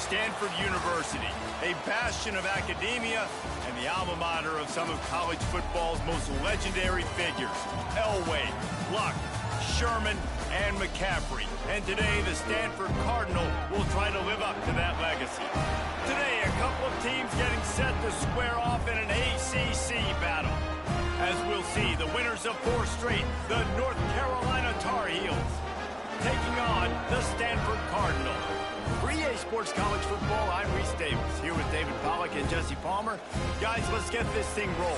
Stanford University, a bastion of academia and the alma mater of some of college football's most legendary figures, Elway, Luck, Sherman, and McCaffrey. And today, the Stanford Cardinal will try to live up to that legacy. Today, a couple of teams getting set to square off in an ACC battle. As we'll see, the winners of 4 straight, the North Carolina Tar Heels, taking on the Stanford Cardinal. For EA Sports College Football, I'm Reese Davis, here with David Pollack and Jesse Palmer. Guys, let's get this thing rolling.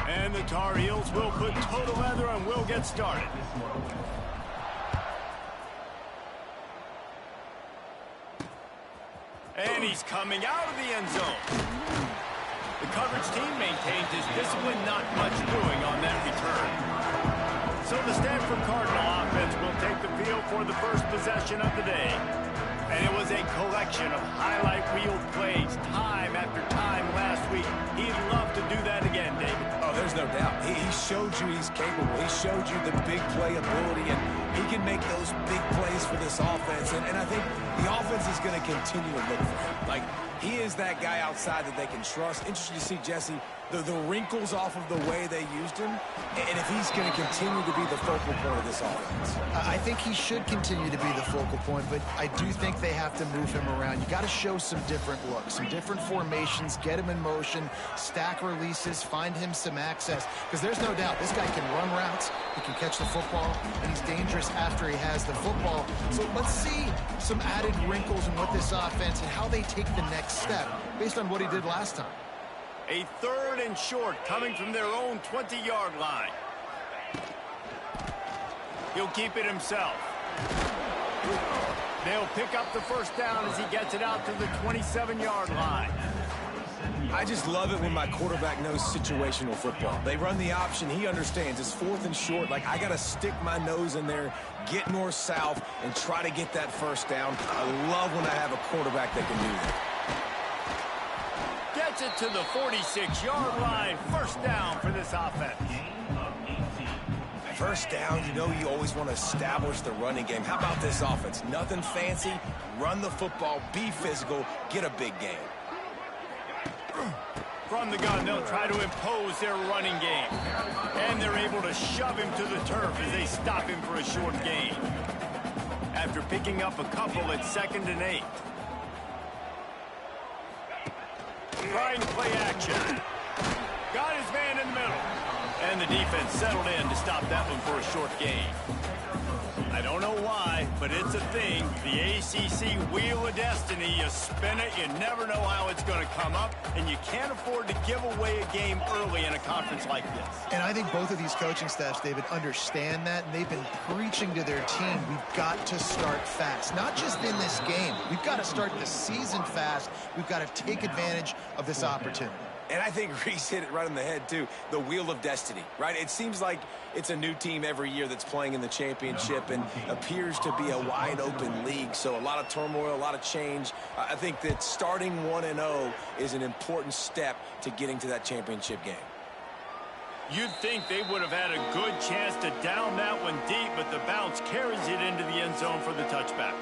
And the Tar Heels will put toe to leather and we'll get started. And he's coming out of the end zone. The coverage team maintains his discipline, not much doing on that return. So the Stanford Cardinal offense will take the field for the first possession of the day. And it was a collection of highlight reel plays time after time last week. He'd love to do that again, David. Oh, there's no doubt. He showed you he's capable. He showed you the big play ability, and he can make those big plays for this offense. And I think the offense is going to continue to look for him. Like, he is that guy outside that they can trust. Interesting to see, Jesse, the wrinkles off of the way they used him, and if he's going to continue to be the focal point of this offense. I think he should continue to be the focal point, but I do think they have to move him around. You got to show some different looks, some different formations, get him in motion, stack releases, find him some access, because there's no doubt this guy can run routes, he can catch the football, and he's dangerous after he has the football. So let's see some added wrinkles in what this offense and how they take the next step based on what he did last time. A 3rd and short coming from their own 20-yard line. He'll keep it himself. They'll pick up the first down as he gets it out to the 27-yard line. I just love it when my quarterback knows situational football. They run the option. He understands. It's 4th and short. Like, I got to stick my nose in there, get north-south, and try to get that first down. I love when I have a quarterback that can do that. Gets it to the 46-yard line. First down for this offense. First down, you know you always want to establish the running game. How about this offense? Nothing fancy. Run the football, be physical, get a big game. From the gun, they'll try to impose their running game. And they're able to shove him to the turf as they stop him for a short gain. After picking up a couple at 2nd and 8. Trying to play action. Got his man in the middle. And the defense settled in to stop that one for a short gain. I don't know why, but it's a thing. The ACC Wheel of Destiny, you spin it, you never know how it's going to come up, and you can't afford to give away a game early in a conference like this. And I think both of these coaching staffs, David, understand that, and they've been preaching to their team, we've got to start fast. Not just in this game. We've got to start the season fast. We've got to take advantage of this opportunity. And I think Reese hit it right on the head, too. The Wheel of Destiny, right? It seems like it's a new team every year that's playing in the championship and appears to be a wide-open league. So a lot of turmoil, a lot of change. I think that starting 1-0 is an important step to getting to that championship game. You'd think they would have had a good chance to down that one deep, but the bounce carries it into the end zone for the touchback.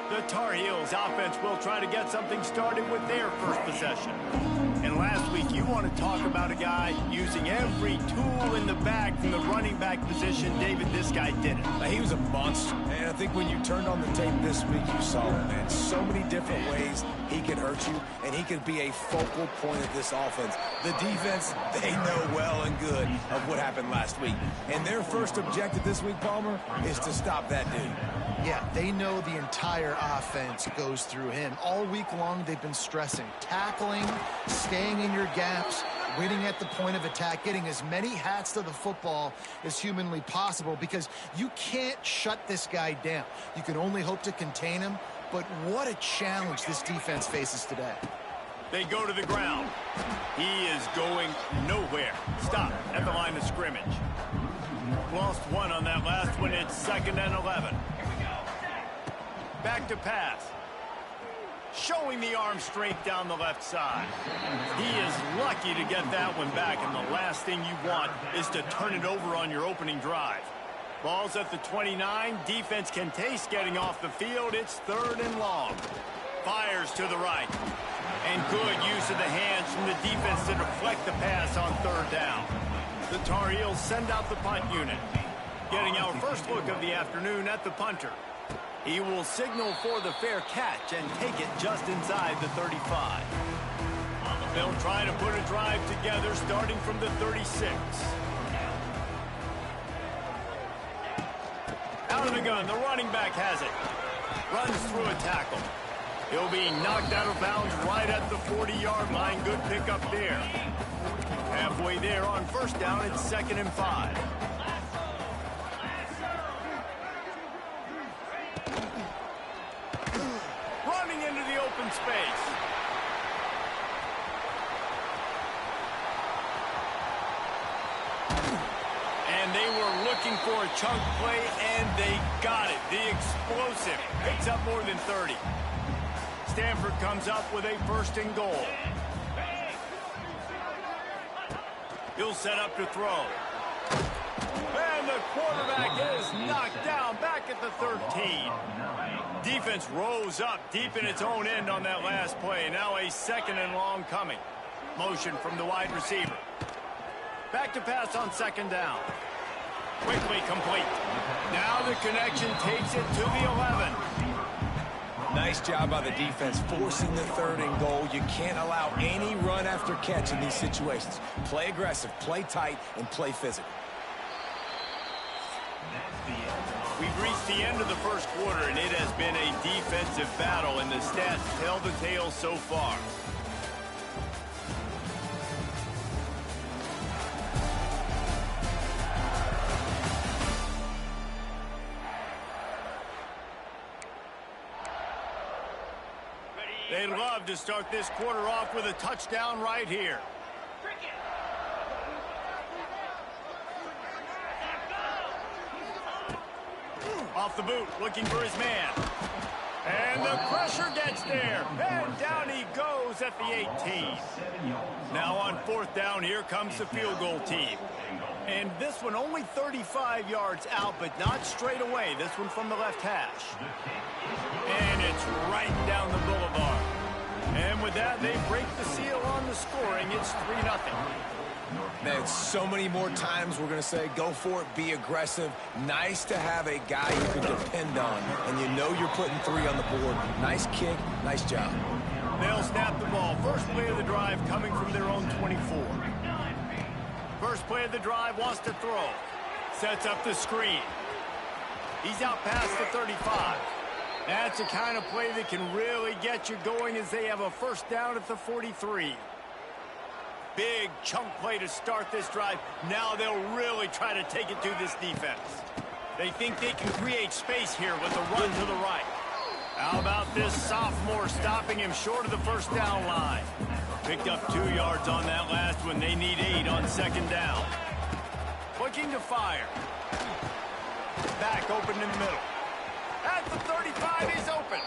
The Tar Heels offense will try to get something started with their first possession. And last week, you want to talk about a guy using every tool in the bag from the running back position. David, this guy did it. He was a monster. And I think when you turned on the tape this week, you saw it, man. So many different ways he could hurt you, and he could be a focal point of this offense. The defense, they know well and good of what happened last week. And their first objective this week, Palmer, is to stop that dude. Yeah, they know the entire offense goes through him. All week long, they've been stressing, tackling, staying in your gaps, waiting at the point of attack, getting as many hats to the football as humanly possible, because you can't shut this guy down. You can only hope to contain him, but what a challenge this defense faces today. They go to the ground. He is going nowhere. Stop at the line of scrimmage. Lost one on that last one. It's 2nd and 11. Back to pass. showing the arm strength down the left side. He is lucky to get that one back, and the last thing you want is to turn it over on your opening drive. Ball's at the 29. Defense can taste getting off the field. It's 3rd and long. Fires to the right. And good use of the hands from the defense to deflect the pass on 3rd down. The Tar Heels send out the punt unit. Getting our first look of the afternoon at the punter. He will signal for the fair catch and take it just inside the 35. They'll try to put a drive together starting from the 36. Out of the gun, the running back has it. Runs through a tackle. He'll be knocked out of bounds right at the 40-yard line. Good pickup there. Halfway there on 1st down, it's 2nd and 5. Running into the open space. And they were looking for a chunk play, and they got it. The explosive picks up more than 30. Stanford comes up with a 1st and goal. He'll set up to throw. And the quarterback is knocked down back at the 13. Defense rose up deep in its own end on that last play. Now a 2nd and long coming. Motion from the wide receiver. Back to pass on 2nd down. Quickly complete. Now the connection takes it to the 11. Nice job by the defense forcing the 3rd and goal. You can't allow any run after catch in these situations. Play aggressive, play tight, and play physical. We've reached the end of the 1st quarter, and it has been a defensive battle, and the stats tell the tale so far. They'd love to start this quarter off with a touchdown right here. Off the boot, looking for his man. And the pressure gets there. And down he goes at the 18. Now on 4th down, here comes the field goal team. And this one only 35 yards out, but not straight away. This one from the left hash. And it's right down the boulevard. And with that, they break the seal on the scoring. It's 3-0. Man, so many more times we're going to say, go for it, be aggressive. Nice to have a guy you can depend on, and you know you're putting 3 on the board. Nice kick, nice job. They'll snap the ball. First play of the drive coming from their own 24. First play of the drive, wants to throw. Sets up the screen. He's out past the 35. That's the kind of play that can really get you going as they have a 1st down at the 43. Big chunk play to start this drive. Now they'll really try to take it to this defense. They think they can create space here with a run to the right. How about this sophomore stopping him short of the 1st down line? Picked up 2 yards on that last one. They need 8 on 2nd down. Looking to fire. Back open in the middle. At the 35, he's open.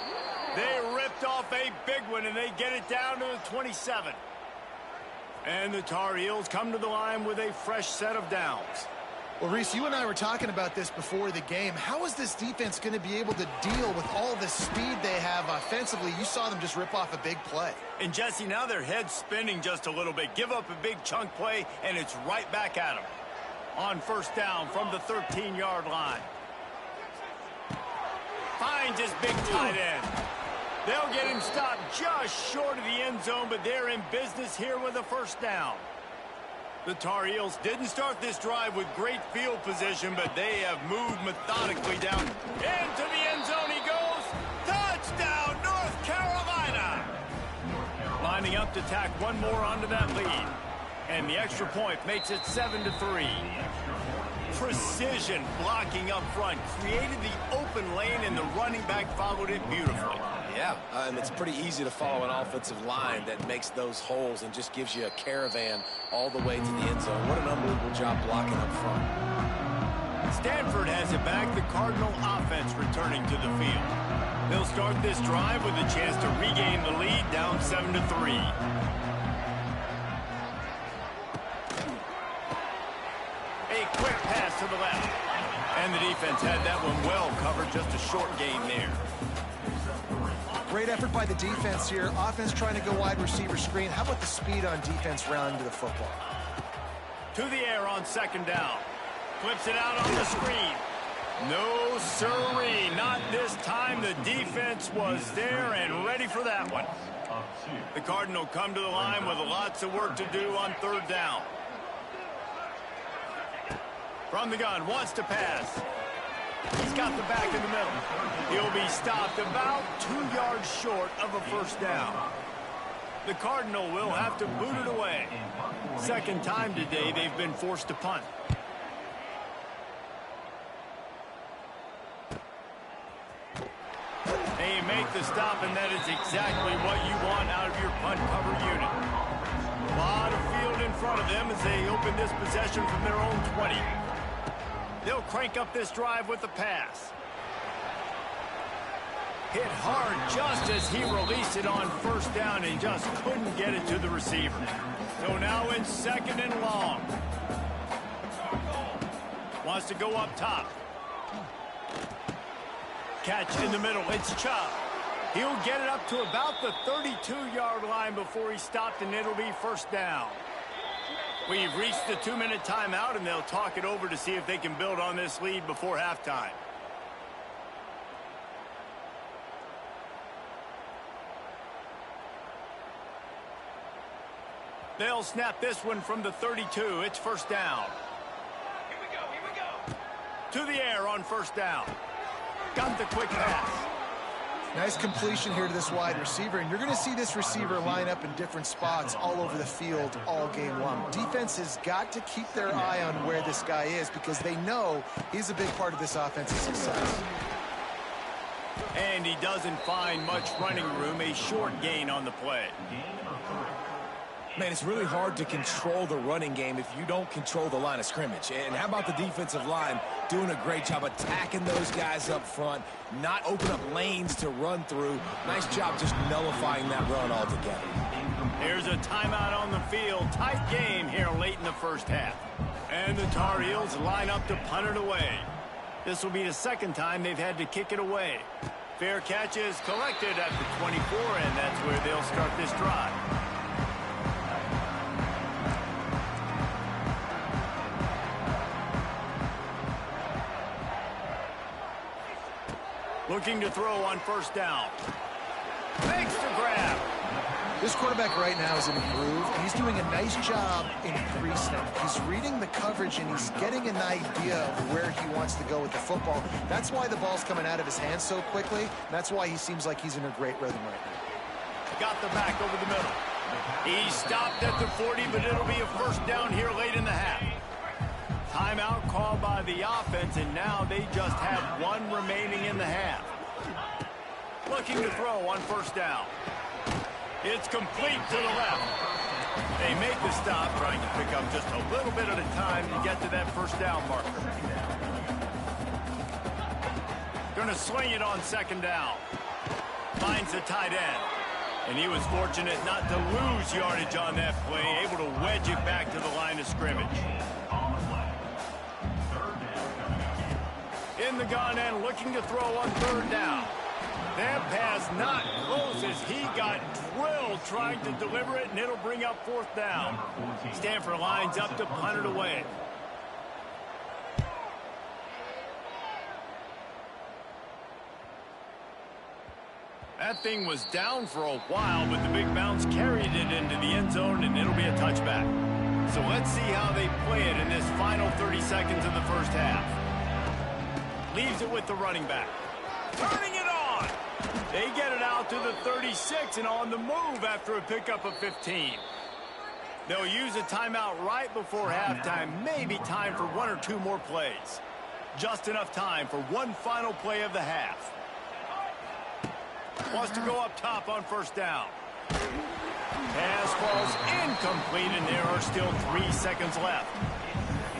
They ripped off a big one, and they get it down to the 27. And the Tar Heels come to the line with a fresh set of downs. Well, Reese, you and I were talking about this before the game. How is this defense going to be able to deal with all the speed they have offensively? You saw them just rip off a big play. And, Jesse, now their head's spinning just a little bit. Give up a big chunk play, and it's right back at them. On 1st down from the 13-yard line. Finds his big tight end. They'll get him stopped just short of the end zone, but they're in business here with a 1st down. The Tar Heels didn't start this drive with great field position, but they have moved methodically down. Into the end zone he goes. Touchdown, North Carolina! Lining up to tack one more onto that lead. And the extra point makes it 7-3. Precision blocking up front created the open lane, and the running back followed it beautifully. Yeah, and it's pretty easy to follow an offensive line that makes those holes and just gives you a caravan all the way to the end zone. What an unbelievable job blocking up front. Stanford has it back. The Cardinal offense returning to the field. They'll start this drive with a chance to regain the lead, down 7-3. A quick pass to the left. And the defense had that one well covered, just a short gain there. Great effort by the defense here. Offense trying to go wide receiver screen. How about the speed on defense rounding to the football? To the air on second down. Flips it out on the screen. No sirree, not this time. The defense was there and ready for that one. The Cardinal come to the line with lots of work to do on third down. From the gun, wants to pass. He's got the back in the middle. He'll be stopped about 2 yards short of a first down. The Cardinal will have to boot it away. Second time today they've been forced to punt. They make the stop, and that is exactly what you want out of your punt cover unit. A lot of field in front of them as they open this possession from their own 20. They'll crank up this drive with the pass. Hit hard just as he released it on first down and just couldn't get it to the receiver. So now in second and long. Wants to go up top. Catch in the middle. It's Chubb. He'll get it up to about the 32-yard line before he stopped, and it'll be first down. We've reached the 2-minute timeout, and they'll talk it over to see if they can build on this lead before halftime. They'll snap this one from the 32. It's first down. Here we go. To the air on first down. Got the quick pass. Nice completion here to this wide receiver, and you're going to see this receiver line up in different spots all over the field all game long. Defense has got to keep their eye on where this guy is because they know he's a big part of this offensive success. And he doesn't find much running room, a short gain on the play. Man, it's really hard to control the running game if you don't control the line of scrimmage. And how about the defensive line doing a great job attacking those guys up front, not open up lanes to run through. Nice job just nullifying that run altogether. Here's a timeout on the field. Tight game here late in the first half. And the Tar Heels line up to punt it away. This will be the second time they've had to kick it away. Fair catch is collected at the 24, and that's where they'll start this drive. Looking to throw on first down. Makes the grab. This quarterback right now is in a groove, and he's doing a nice job in pre-snap. He's reading the coverage, and he's getting an idea of where he wants to go with the football. That's why the ball's coming out of his hands so quickly. That's why he seems like he's in a great rhythm right now. Got the back over the middle. He stopped at the 40, but it'll be a first down here late in the half. Timeout called by the offense, and now they just have one remaining in the half. Looking to throw on first down. It's complete to the left. They make the stop, trying to pick up just a little bit at a time to get to that first down marker. Going to swing it on second down. Finds the tight end. And he was fortunate not to lose yardage on that play, able to wedge it back to the line of scrimmage. In the gun and looking to throw on third down. That pass not close as he got drilled trying to deliver it, and it'll bring up fourth down. Stanford lines up to punt it away. That thing was down for a while, but the big bounce carried it into the end zone, and it'll be a touchback. So let's see how they play it in this final 30 seconds of the first half. Leaves it with the running back. Turning it on. They get it out to the 36 and on the move after a pickup of 15. They'll use a timeout right before halftime. Maybe time for one or two more plays. Just enough time for one final play of the half. Wants to go up top on first down. Pass falls incomplete, and there are still 3 seconds left.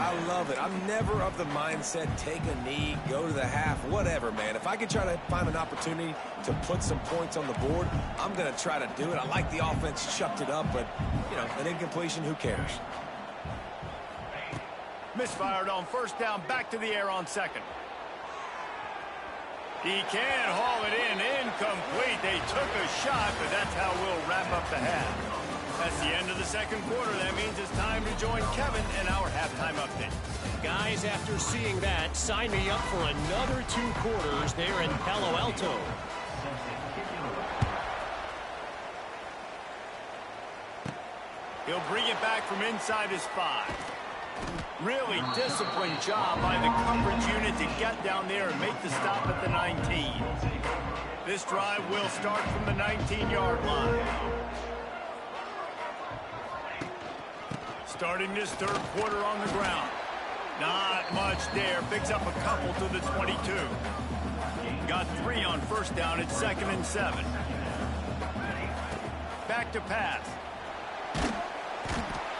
I love it. I'm never of the mindset, take a knee, go to the half, whatever, man. If I can try to find an opportunity to put some points on the board, I'm going to try to do it. I like the offense chucked it up, but, you know, an incompletion, who cares? Misfired on first down, back to the air on second. He can haul it in, incomplete. They took a shot, but that's how we'll wrap up the half. That's the end of the second quarter. That means it's time to join Kevin in our halftime update. Guys, after seeing that, sign me up for another 2 quarters there in Palo Alto. He'll bring it back from inside his 5. Really disciplined job by the coverage unit to get down there and make the stop at the 19. This drive will start from the 19-yard line. Starting this third quarter on the ground. Not much there. Picks up a couple to the 22. Got 3 on first down at 2nd and 7. Back to pass.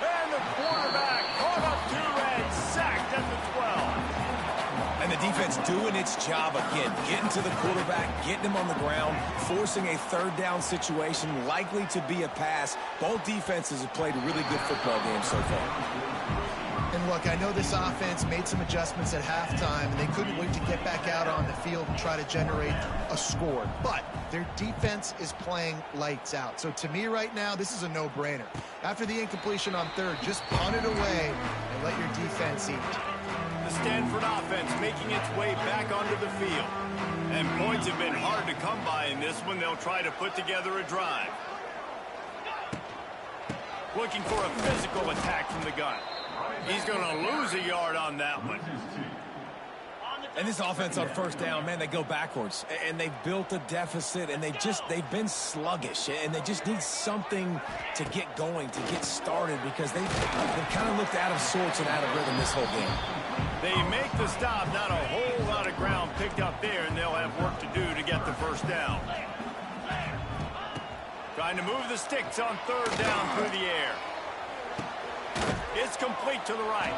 And the quarterback caught up to and sacked at the 12. And the defense doing its job again, getting to the quarterback, getting him on the ground, forcing a third down situation, likely to be a pass. Both defenses have played a really good football game so far. And look, I know this offense made some adjustments at halftime, and they couldn't wait to get back out on the field and try to generate a score. But their defense is playing lights out. So to me right now, this is a no-brainer. After the incompletion on third, just punt it away and let your defense eat. The Stanford offense making its way back onto the field. And points have been hard to come by in this one. They'll try to put together a drive. Looking for a physical attack from the gun. He's going to lose a yard on that one. And this offense on first down, man, they go backwards. And they've built a deficit, and they've been sluggish. And they just need something to get going, to get started, because they've kind of looked out of sorts and out of rhythm this whole game. They make the stop, not a whole lot of ground picked up there, and they'll have work to do to get the first down. Trying to move the sticks on third down through the air. It's complete to the right.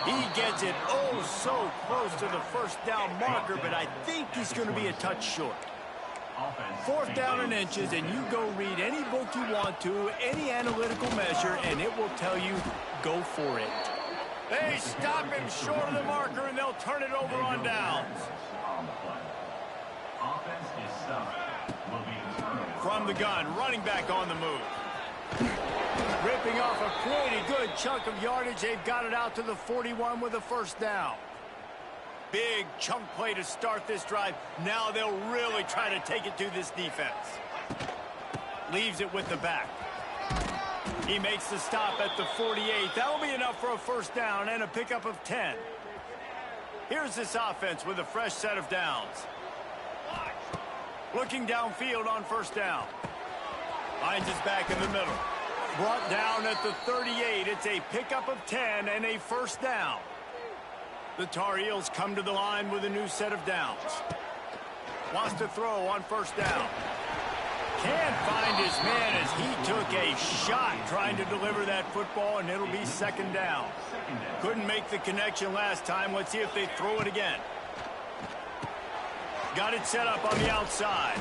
He gets it oh so close to the first down marker, but I think he's going to be a touch short. 4th down and inches, and you go read any book you want to, any analytical measure, and it will tell you, go for it. They stop him short of the marker, and they'll turn it over on downs. From the gun, running back on the move. Ripping off a pretty good chunk of yardage. They've got it out to the 41 with a first down. Big chunk play to start this drive. Now they'll really try to take it to this defense. Leaves it with the back. He makes the stop at the 48. That'll be enough for a first down and a pickup of 10. Here's this offense with a fresh set of downs. Looking downfield on first down. Finds his back in the middle. Brought down at the 38. It's a pickup of 10 and a first down. The Tar Heels come to the line with a new set of downs. Wants to throw on first down. Can't find his man as he took a shot trying to deliver that football, and it'll be second down. Couldn't make the connection last time. Let's see if they throw it again. Got it set up on the outside.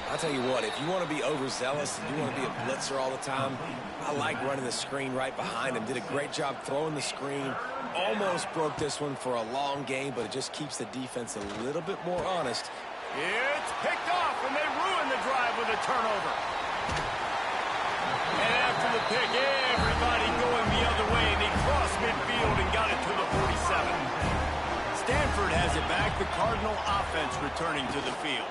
I'll tell you what, if you want to be overzealous and you want to be a blitzer all the time, I like running the screen right behind him. Did a great job throwing the screen. Almost broke this one for a long game, but it just keeps the defense a little bit more honest. It's picked off, and they ruin the drive with a turnover. And after the pick, everybody going the other way. They crossed midfield and got it to the 47. Stanford has it back. The Cardinal offense returning to the field.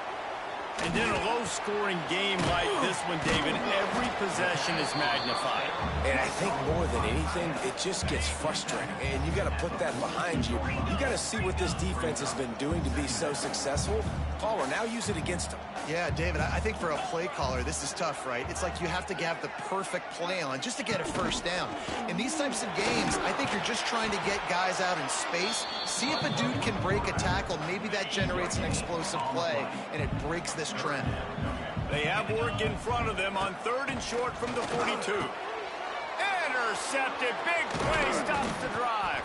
And in a low-scoring game like this one, David, every possession is magnified. And I think more than anything, it just gets frustrating. And you got to put that behind you. You got to see what this defense has been doing to be so successful. Caller, now use it against them. Yeah, David, I think for a play caller, this is tough, right? It's like you have to have the perfect play on just to get a first down. In these types of games, I think you're just trying to get guys out in space, see if a dude can break a tackle. Maybe that generates an explosive play, and it breaks this trend. They have work in front of them on third and short from the 42. Intercepted. Big play stops the drive.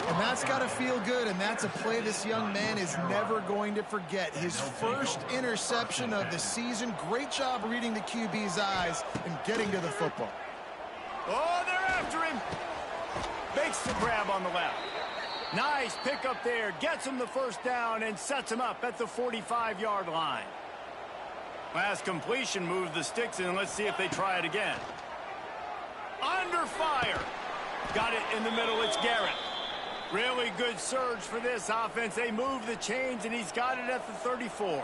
And that's got to feel good, and that's a play this young man is never going to forget. His first interception of the season. Great job reading the QB's eyes and getting to the football. Oh, they're after him. Makes the grab on the left. Nice pick up there. Gets him the first down and sets him up at the 45-yard line. Last completion moved the sticks in. Let's see if they try it again. Under fire. Got it in the middle. It's Garrett. Really good surge for this offense. They move the chains, and he's got it at the 34.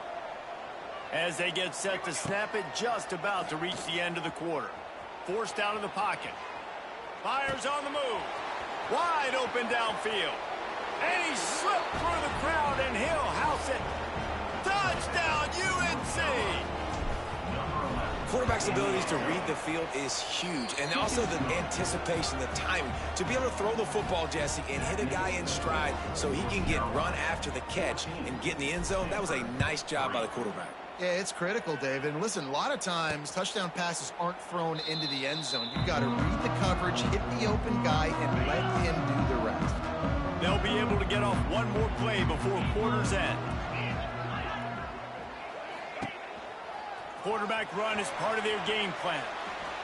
As they get set to snap it, just about to reach the end of the quarter. Forced out of the pocket. Fires on the move. Wide open downfield. And he slipped through the crowd, and he'll house it. Touchdown, UNC! Quarterback's abilities to read the field is huge, and also the anticipation, the timing. To be able to throw the football, Jesse, and hit a guy in stride so he can get run after the catch and get in the end zone, that was a nice job by the quarterback. Yeah, it's critical, David. And listen, a lot of times touchdown passes aren't thrown into the end zone. You've got to read the coverage, hit the open guy, and let him do the rest. They'll be able to get off one more play before quarter's end. Quarterback run is part of their game plan.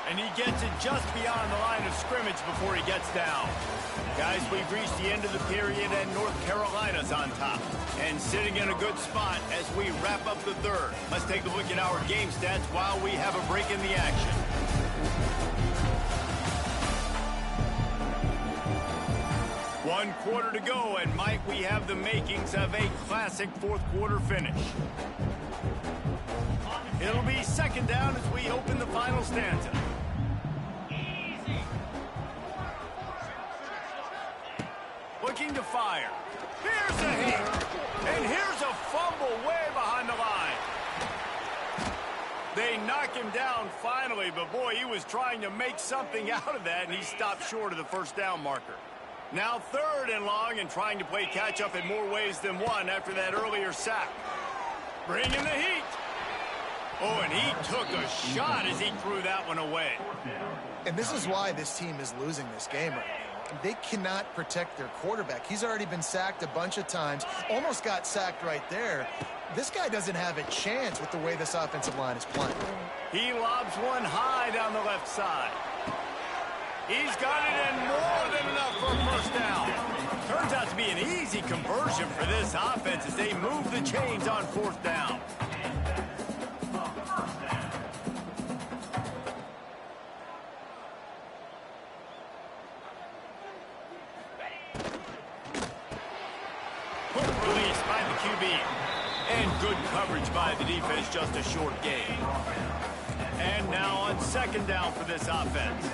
And he gets it just beyond the line of scrimmage before he gets down. Guys, we've reached the end of the period, and North Carolina's on top. And sitting in a good spot as we wrap up the third. Let's take a look at our game stats while we have a break in the action. One quarter to go, and Mike, we have the makings of a classic fourth quarter finish. It'll be second down as we open the final stanza. Looking to fire. Here's a hit. And here's a fumble way behind the line. They knock him down finally, but boy, he was trying to make something out of that, and he stopped short of the first down marker. Now third and long, and trying to play catch-up in more ways than one after that earlier sack. Bringing the heat. Oh, and he took a shot as he threw that one away. And this is why this team is losing this game right now. They cannot protect their quarterback. He's already been sacked a bunch of times. Almost got sacked right there. This guy doesn't have a chance with the way this offensive line is playing. He lobs one high down the left side. He's got it in more than enough for a first down. Turns out to be an easy conversion for this offense as they move the chains on fourth down. Quick release by the QB. And good coverage by the defense, just a short gain. And now on second down for this offense.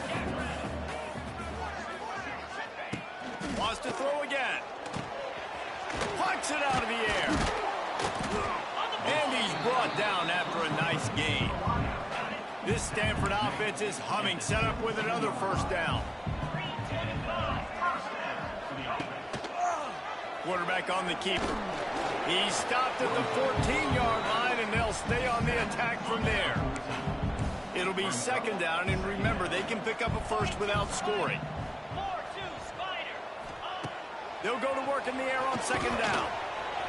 Wants to throw again. Plucks it out of the air. And he's brought down after a nice gain. This Stanford offense is humming, set up with another first down. Quarterback on the keeper. He stopped at the 14-yard line, and they'll stay on the attack from there. It'll be second down, and remember, they can pick up a first without scoring. They'll go to work in the air on second down,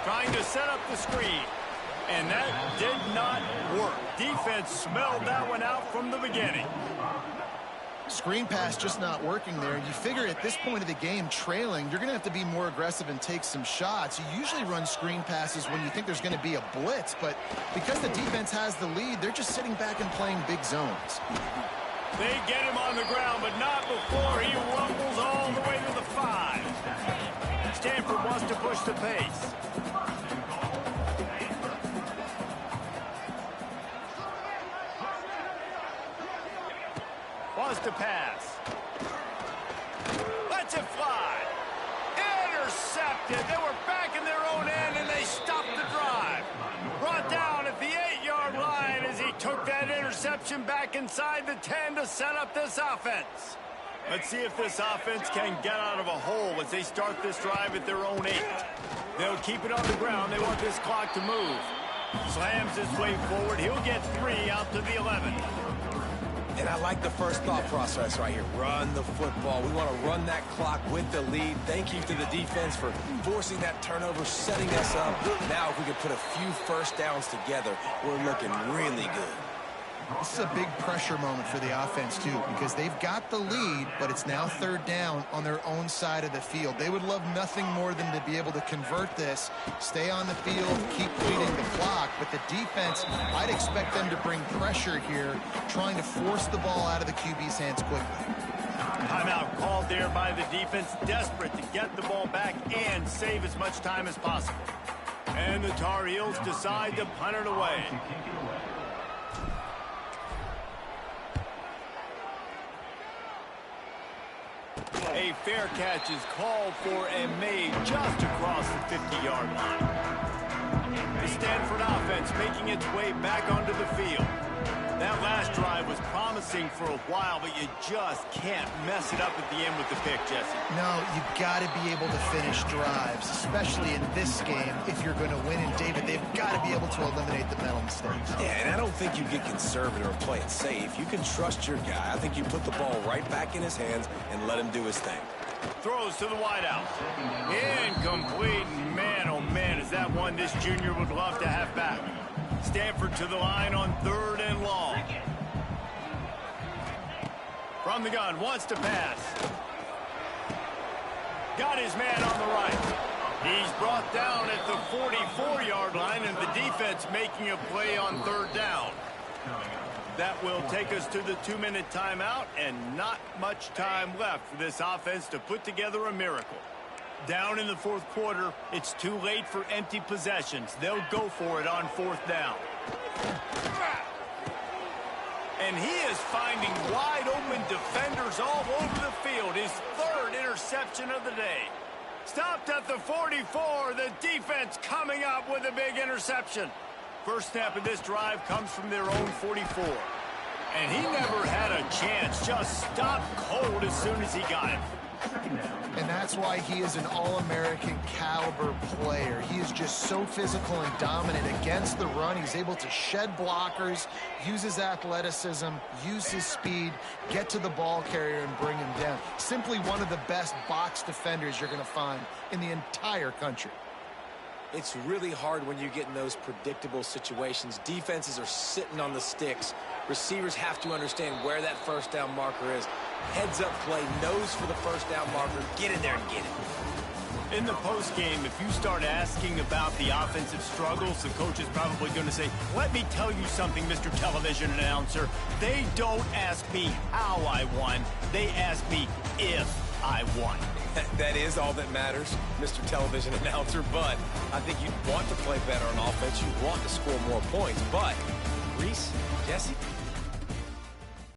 trying to set up the screen. And that did not work. Defense smelled that one out from the beginning. Screen pass just not working there. You figure at this point of the game, trailing, you're going to have to be more aggressive and take some shots. You usually run screen passes when you think there's going to be a blitz, but because the defense has the lead, they're just sitting back and playing big zones. They get him on the ground, but not before he rumbles all the way to the 5. Stanford wants to push the pace. Wants to pass. Lets it fly. Intercepted. They were back in their own end, and they stopped the drive. Brought down at the 8-yard line as he took that interception back inside the 10 to set up this offense. Let's see if this offense can get out of a hole as they start this drive at their own 8. They'll keep it on the ground. They want this clock to move. Slams his way forward. He'll get 3 out to the 11. And I like the first thought process right here. Run the football. We want to run that clock with the lead. Thank you to the defense for forcing that turnover, setting us up. Now if we could put a few first downs together, we're looking really good. This is a big pressure moment for the offense, too, because they've got the lead, but it's now third down on their own side of the field. They would love nothing more than to be able to convert this, stay on the field, keep bleeding the clock. But the defense, I'd expect them to bring pressure here, trying to force the ball out of the QB's hands quickly. Timeout called there by the defense, desperate to get the ball back and save as much time as possible. And the Tar Heels decide to punt it away. A fair catch is called for and made just across the 50-yard line. The Stanford offense making its way back onto the field. That last drive was promising for a while, but you just can't mess it up at the end with the pick, Jesse. No, you've got to be able to finish drives, especially in this game. If you're going to win, and David, they've got to be able to eliminate the mental mistakes. Yeah, and I don't think you get conservative or play it safe. You can trust your guy. I think you put the ball right back in his hands and let him do his thing. Throws to the wideout. Incomplete. Man, oh man, is that one this junior would love to have back. Stanford to the line on 3rd and long. From the gun, wants to pass. Got his man on the right. He's brought down at the 44-yard line, and the defense making a play on 3rd down. That will take us to the 2-minute timeout, and not much time left for this offense to put together a miracle. Down in the 4th quarter, it's too late for empty possessions. They'll go for it on 4th down. And he is finding wide-open defenders all over the field. His 3rd interception of the day. Stopped at the 44. The defense coming up with a big interception. First snap of this drive comes from their own 44. And he never had a chance. Just stopped cold as soon as he got it. And that's why he is an All-American caliber player. He is just so physical and dominant against the run. He's able to shed blockers, use his athleticism, use his speed, get to the ball carrier and bring him down. Simply one of the best box defenders you're going to find in the entire country. It's really hard when you get in those predictable situations. Defenses are sitting on the sticks. Receivers have to understand where that first down marker is. Heads up play, nose for the first down marker. Get in there and get it. In the postgame, if you start asking about the offensive struggles, the coach is probably going to say, let me tell you something, Mr. Television Announcer. They don't ask me how I won. They ask me if I won. That is all that matters, Mr. Television Announcer, but I think you'd want to play better on offense. You want to score more points, but Reese, Jesse,